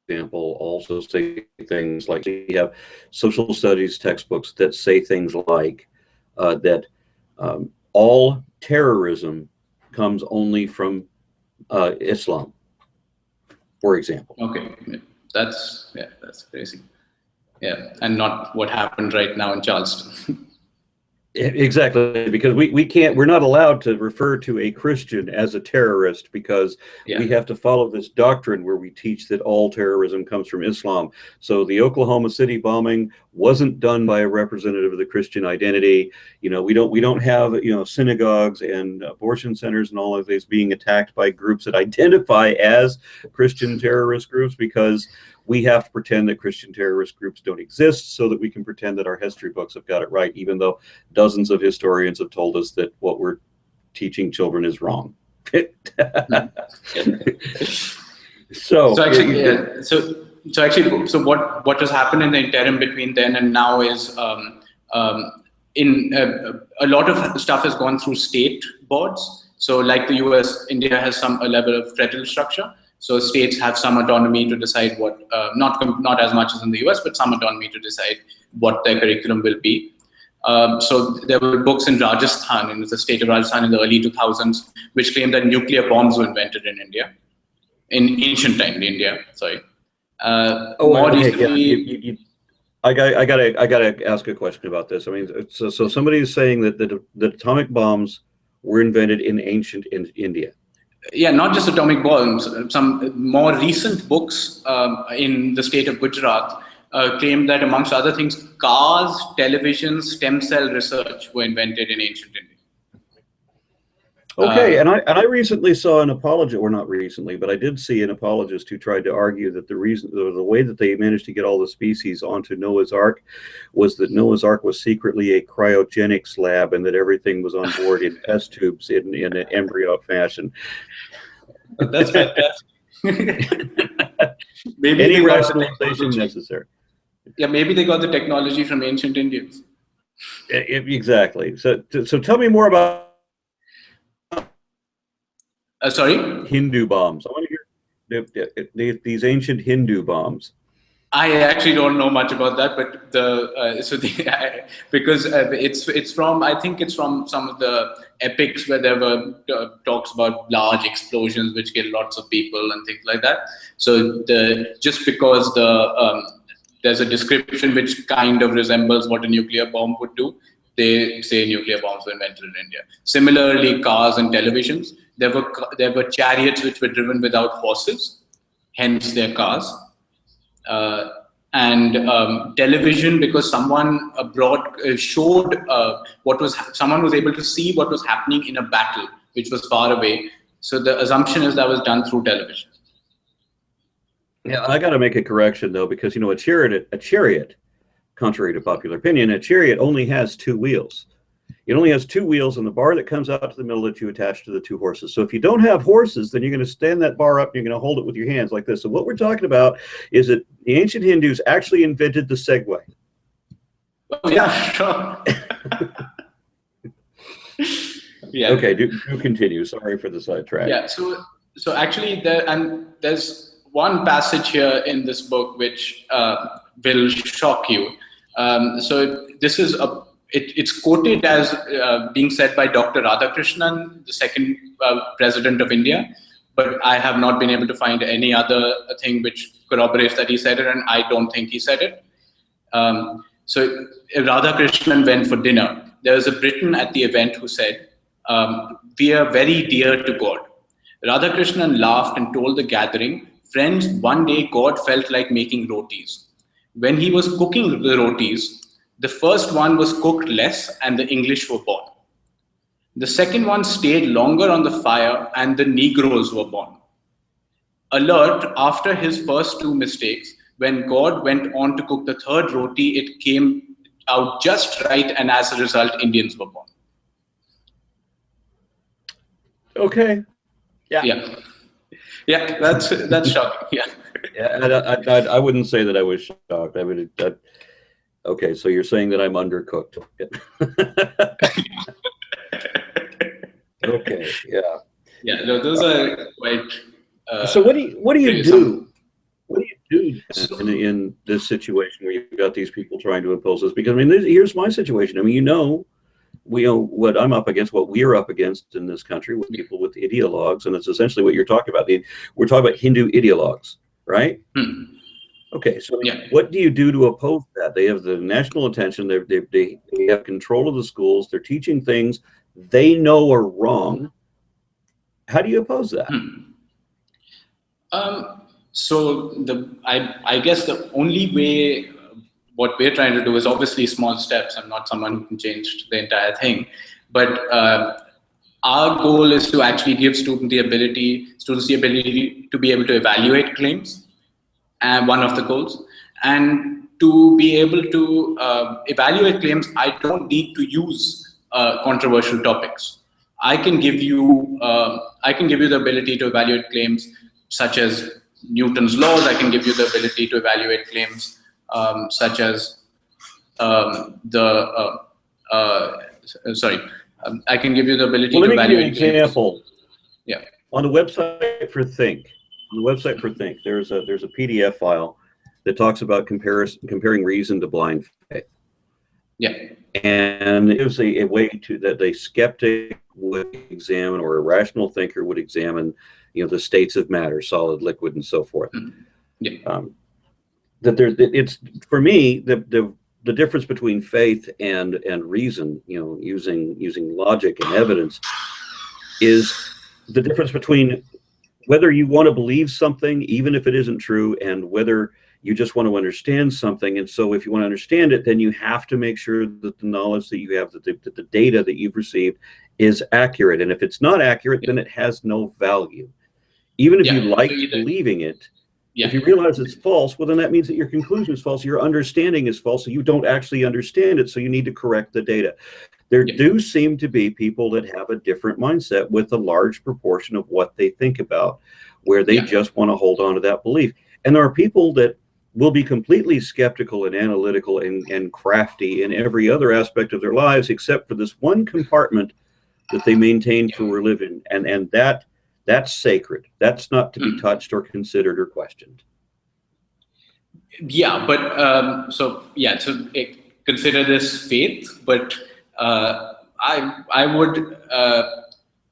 example, also say things like, we have social studies textbooks that say things like that all terrorism comes only from Islam, for example. Okay, that's crazy. Yeah, and not what happened right now in Charleston. Exactly, because we're not allowed to refer to a Christian as a terrorist because we have to follow this doctrine where we teach that all terrorism comes from Islam. So the Oklahoma City bombing wasn't done by a representative of the Christian identity. You know, we don't have, you know, synagogues and abortion centers and all of these being attacked by groups that identify as Christian terrorist groups, because we have to pretend that Christian terrorist groups don't exist so that we can pretend that our history books have got it right, even though dozens of historians have told us that what we're teaching children is wrong. So actually, so what has happened in the interim between then and now is a lot of stuff has gone through state boards. So like the US, India has a level of federal structure. So states have some autonomy to decide what, not as much as in the US, but some autonomy to decide what their curriculum will be. So there were books in Rajasthan, in the state of Rajasthan in the early 2000s, which claimed that nuclear bombs were invented in India, in ancient time in India. Sorry. More recently, I gotta ask a question about this. I mean, so somebody is saying that the atomic bombs were invented in ancient India. Yeah, not just atomic bombs. Some more recent books in the state of Gujarat claim that, amongst other things, cars, televisions, stem cell research were invented in ancient India. Okay, and I recently saw an apologist, or not recently, but I did see an apologist who tried to argue that the way that they managed to get all the species onto Noah's Ark was that Noah's Ark was secretly a cryogenics lab and that everything was on board in test tubes in an embryo fashion. That's fantastic. Maybe any rationalization necessary. Yeah, maybe they got the technology from ancient Indians. Exactly. So tell me more about sorry? Hindu bombs. I want to hear these ancient Hindu bombs. I actually don't know much about that, but because it's from, I think it's from some of the epics where there were talks about large explosions which kill lots of people and things like that. So just because there's a description which kind of resembles what a nuclear bomb would do, they say nuclear bombs were invented in India. Similarly, cars and televisions, there were chariots which were driven without horses, hence their cars. And television, because someone abroad showed someone was able to see what was happening in a battle which was far away. So the assumption is that was done through television. Yeah, I got to make a correction though, because a chariot, contrary to popular opinion, a chariot only has two wheels. It only has two wheels and the bar that comes out to the middle that you attach to the two horses. So if you don't have horses, then you're going to stand that bar up and you're going to hold it with your hands like this. So what we're talking about is that the ancient Hindus actually invented the Segway. Oh, yeah, sure. Yeah. Okay, do continue. Sorry for the sidetrack. Yeah. So actually, there's one passage here in this book which will shock you. So this is it's quoted as being said by Dr. Radhakrishnan, the second president of India, but I have not been able to find any other thing which corroborates that he said it, and I don't think he said it. So Radhakrishnan went for dinner. There was a Briton at the event who said, "We are very dear to God." Radhakrishnan laughed and told the gathering, "Friends, one day God felt like making rotis. When he was cooking the rotis, the first one was cooked less and the English were born. The second one stayed longer on the fire and the Negroes were born. Alert, after his first two mistakes, when God went on to cook the third roti, it came out just right, and as a result, Indians were born." Okay. Yeah, that's shocking. Yeah. Yeah, I wouldn't say that I was shocked. Okay, so you're saying that I'm undercooked. Okay, yeah. Yeah, no, those are quite. So what do you do? What do you do in this situation where you've got these people trying to impose this? Because I mean, here's my situation. I mean, we know what I'm up against, what we're up against in this country with people with ideologues, and it's essentially what you're talking about. We're talking about Hindu ideologues, right? Okay, so what do you do to oppose that? They have the national attention. They have control of the schools. They're teaching things they know are wrong. How do you oppose that? So I guess the only way, what we're trying to do is obviously small steps. I'm not someone who can change the entire thing, but our goal is to actually give students the ability to be able to evaluate claims, and one of the goals. And to be able to evaluate claims, I don't need to use controversial topics. I can give you the ability to evaluate claims such as Newton's laws. I can give you the ability to evaluate claims such as I can give you the ability to evaluate an example. Yeah. On the website for Think, there's a PDF file that talks about comparing reason to blind faith. Yeah. And it was a way that a skeptic would examine, or a rational thinker would examine, the states of matter, solid, liquid, and so forth. Yeah. It's for me the difference between faith and reason, using logic and evidence, is the difference between whether you want to believe something, even if it isn't true, and whether you just want to understand something. And so if you want to understand it, then you have to make sure that the knowledge that you have, that the data that you've received is accurate. And if it's not accurate, then it has no value. Even if you like believing it, if you realize it's false, well, then that means that your conclusion is false, your understanding is false, so you don't actually understand it, so you need to correct the data. There do seem to be people that have a different mindset with a large proportion of what they think about, where they just want to hold on to that belief. And there are people that will be completely skeptical and analytical and crafty in every other aspect of their lives, except for this one compartment that they maintain for religion. And that's sacred. That's not to be touched or considered or questioned. Yeah, but so consider this faith, but I would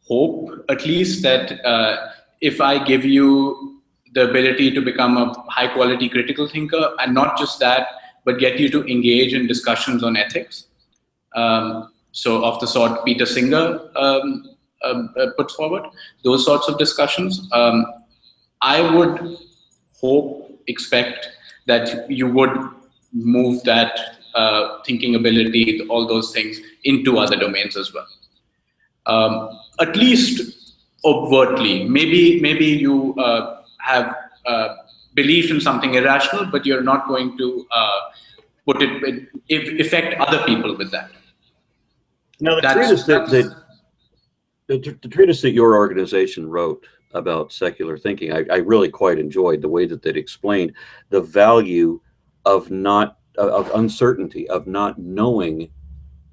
hope at least that if I give you the ability to become a high quality critical thinker, and not just that, but get you to engage in discussions on ethics. So of the sort Peter Singer puts forward, those sorts of discussions, I would expect that you would move that thinking ability, all those things, into other domains as well. At least overtly. Maybe you have belief in something irrational, but you're not going to affect other people with that. Now, the treatise that your organization wrote about secular thinking, I really quite enjoyed the way that it explained the value of uncertainty, of not knowing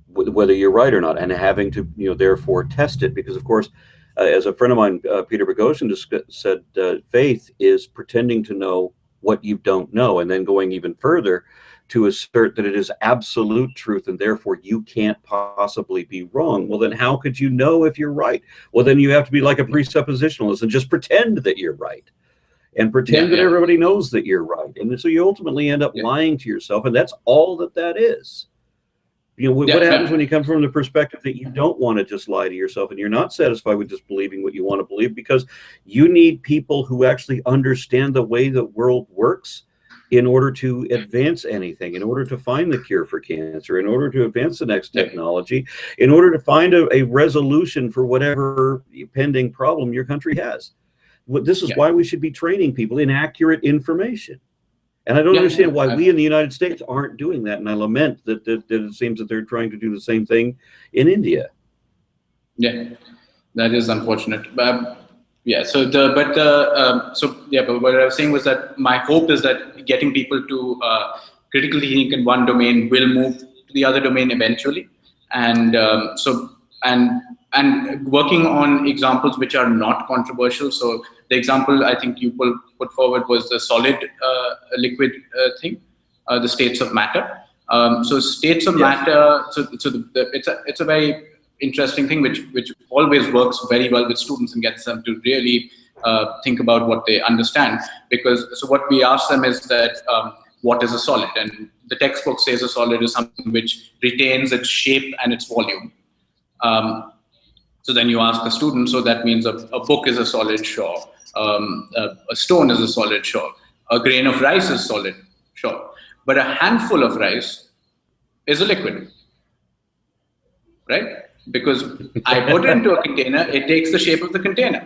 whether you're right or not, and having to therefore test it, because of course, as a friend of mine, Peter Boghossian, said, faith is pretending to know what you don't know, and then going even further to assert that it is absolute truth, and therefore you can't possibly be wrong. Well, then how could you know if you're right? Well, then you have to be like a presuppositionalist and just pretend that you're right, and pretend that everybody knows that you're right. And so you ultimately end up lying to yourself, and that's all that is. What happens when you come from the perspective that you don't want to just lie to yourself, and you're not satisfied with just believing what you want to believe, because you need people who actually understand the way the world works in order to advance anything, in order to find the cure for cancer, in order to advance the next technology, in order to find a resolution for whatever pending problem your country has. This is why we should be training people in accurate information. And I don't understand why we in the United States aren't doing that. And I lament that it seems that they're trying to do the same thing in India. Yeah, that is unfortunate. But what I was saying was that my hope is that getting people to critically think in one domain will move to the other domain eventually, and working on examples which are not controversial. So the example I think you put forward was the solid liquid thing, the states of matter. So states of matter. It's a very interesting thing which always works very well with students and gets them to really think about what they understand. Because so what we ask them is that what is a solid, and the textbook says a solid is something which retains its shape and its volume. So then you ask a student, so that means a book is a solid, sure. A stone is a solid, sure. A grain of rice is solid, sure. But a handful of rice is a liquid, right? Because I put it into a container, it takes the shape of the container.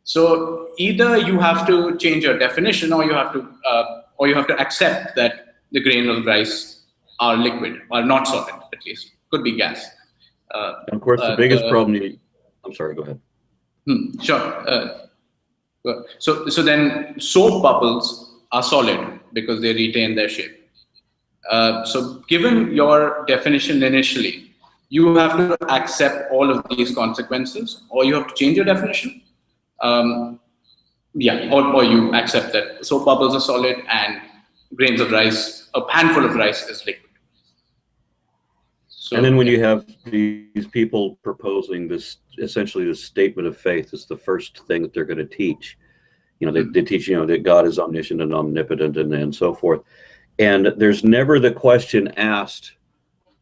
So either you have to change your definition, or you have to accept that the grain of rice are liquid, or not solid, at least. Could be gas. Of course, the biggest problem. I'm sorry. Go ahead. Sure. So then soap bubbles are solid because they retain their shape. So given your definition initially, you have to accept all of these consequences, or you have to change your definition. Or you accept that soap bubbles are solid and grains of rice, a handful of rice is liquid. So, and then when you have these people proposing this, essentially the statement of faith is the first thing that they're going to teach. They teach, that God is omniscient and omnipotent and so forth. And there's never the question asked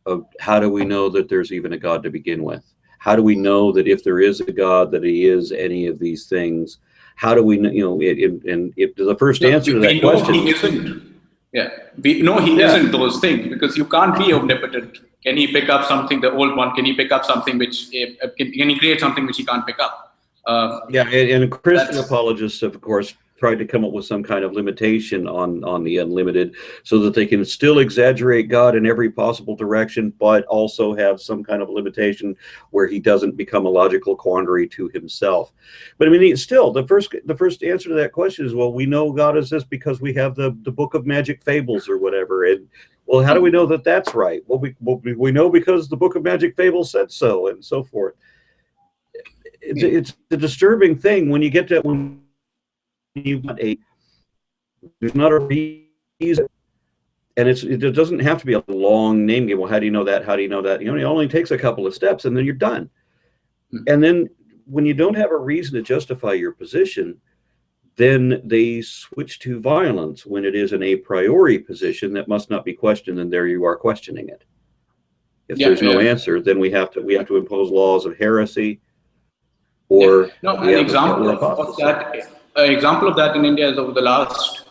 of how do we know that there's even a God to begin with? How do we know that if there is a God, that he is any of these things? How do we know, and if the first answer to that question. He isn't. Yeah, we know he isn't those things, because you can't be omnipotent. Can he pick up something, the old one? Can he pick up something which, can he create something which he can't pick up? And Christian apologists have, of course, tried to come up with some kind of limitation on the unlimited, so that they can still exaggerate God in every possible direction, but also have some kind of limitation where he doesn't become a logical quandary to himself. But I mean, still, the first answer to that question is, well, we know God is this because we have the book of magic fables or whatever. And well, how do we know that that's right? Well, we know because the book of magic fables said so, and so forth. It's a disturbing thing when you get to when you've got there's not a reason, and it doesn't have to be a long name game. Well, how do you know that? How do you know that? It only takes a couple of steps, and then you're done. And then when you don't have a reason to justify your position, then they switch to violence when it is an a priori position that must not be questioned, and there you are questioning it. If there's no answer, then we have to impose laws of heresy. Or an example of that in India is, over the last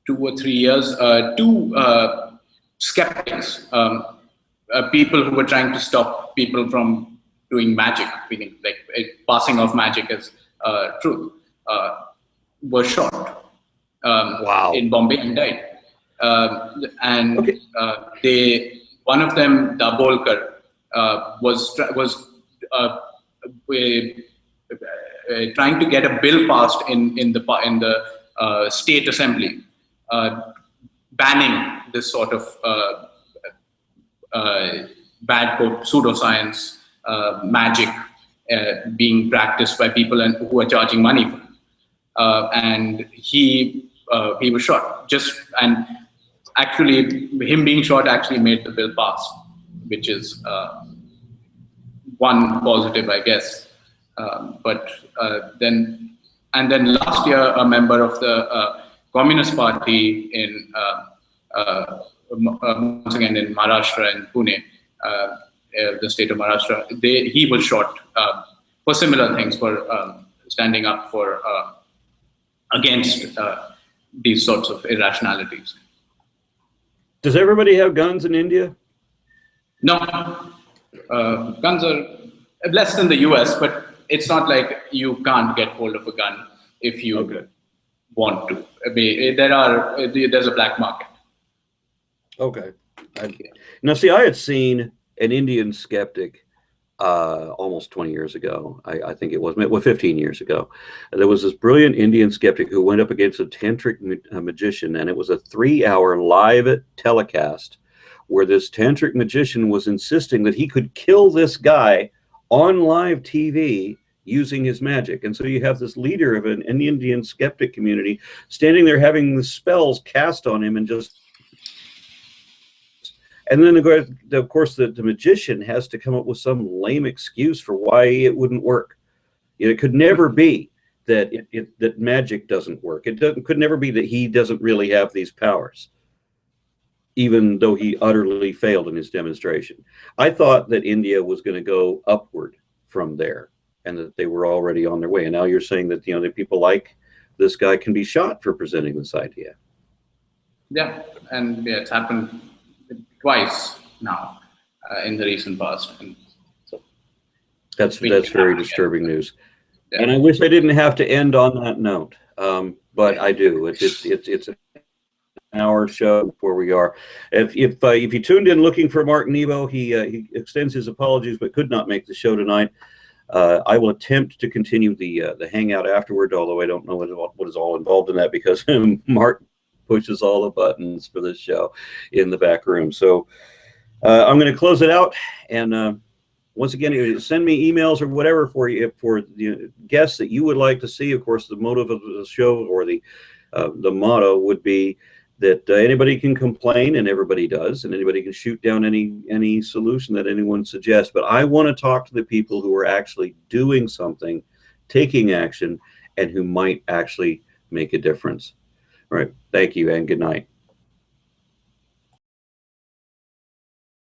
2 or 3 years, two skeptics, people who were trying to stop people from doing magic, meaning like passing off magic as truth, were shot in Bombay and died. One of them, Dabolkar, was trying to get a bill passed in the state assembly, banning this sort of bad quote pseudo-science magic being practiced by people who are charging money for it. And he was shot. And actually, him being shot actually made the bill pass, which is one positive, I guess. But then last year, a member of the Communist Party in once again in Maharashtra, in Pune, the state of Maharashtra, he was shot for similar things, for standing up for against these sorts of irrationalities. Does everybody have guns in India? No, guns are less than the US, but it's not like you can't get hold of a gun if you want to. I mean, there's a black market. Okay. Now, see, I had seen an Indian skeptic almost 20 years ago. I think it was 15 years ago. There was this brilliant Indian skeptic who went up against a tantric magician, and it was a 3-hour live telecast where this tantric magician was insisting that he could kill this guy on live TV using his magic. And so you have this leader of an Indian skeptic community standing there having the spells cast on him, and then of course the magician has to come up with some lame excuse for why it wouldn't work. It could never be that that magic doesn't work. It could never be that he doesn't really have these powers, even though he utterly failed in his demonstration. I thought that India was going to go upward from there, and that they were already on their way. And now you're saying that, you know, that people like this guy can be shot for presenting this idea. Yeah, and yeah, it's happened twice now in the recent past. And so that's very disturbing news. Yeah. And I wish I didn't have to end on that note, but I do. It's an hour show before we are. If you tuned in looking for Mark Nebo, he extends his apologies, but could not make the show tonight. I will attempt to continue the hangout afterward, although I don't know what is all involved in that, because Mark pushes all the buttons for this show in the back room. So I'm going to close it out, and once again, send me emails or whatever for the guests that you would like to see. Of course, the motive of the show, or the motto, would be that anybody can complain, and everybody does, and anybody can shoot down any solution that anyone suggests. But I want to talk to the people who are actually doing something, taking action, and who might actually make a difference. All right. Thank you, and good night.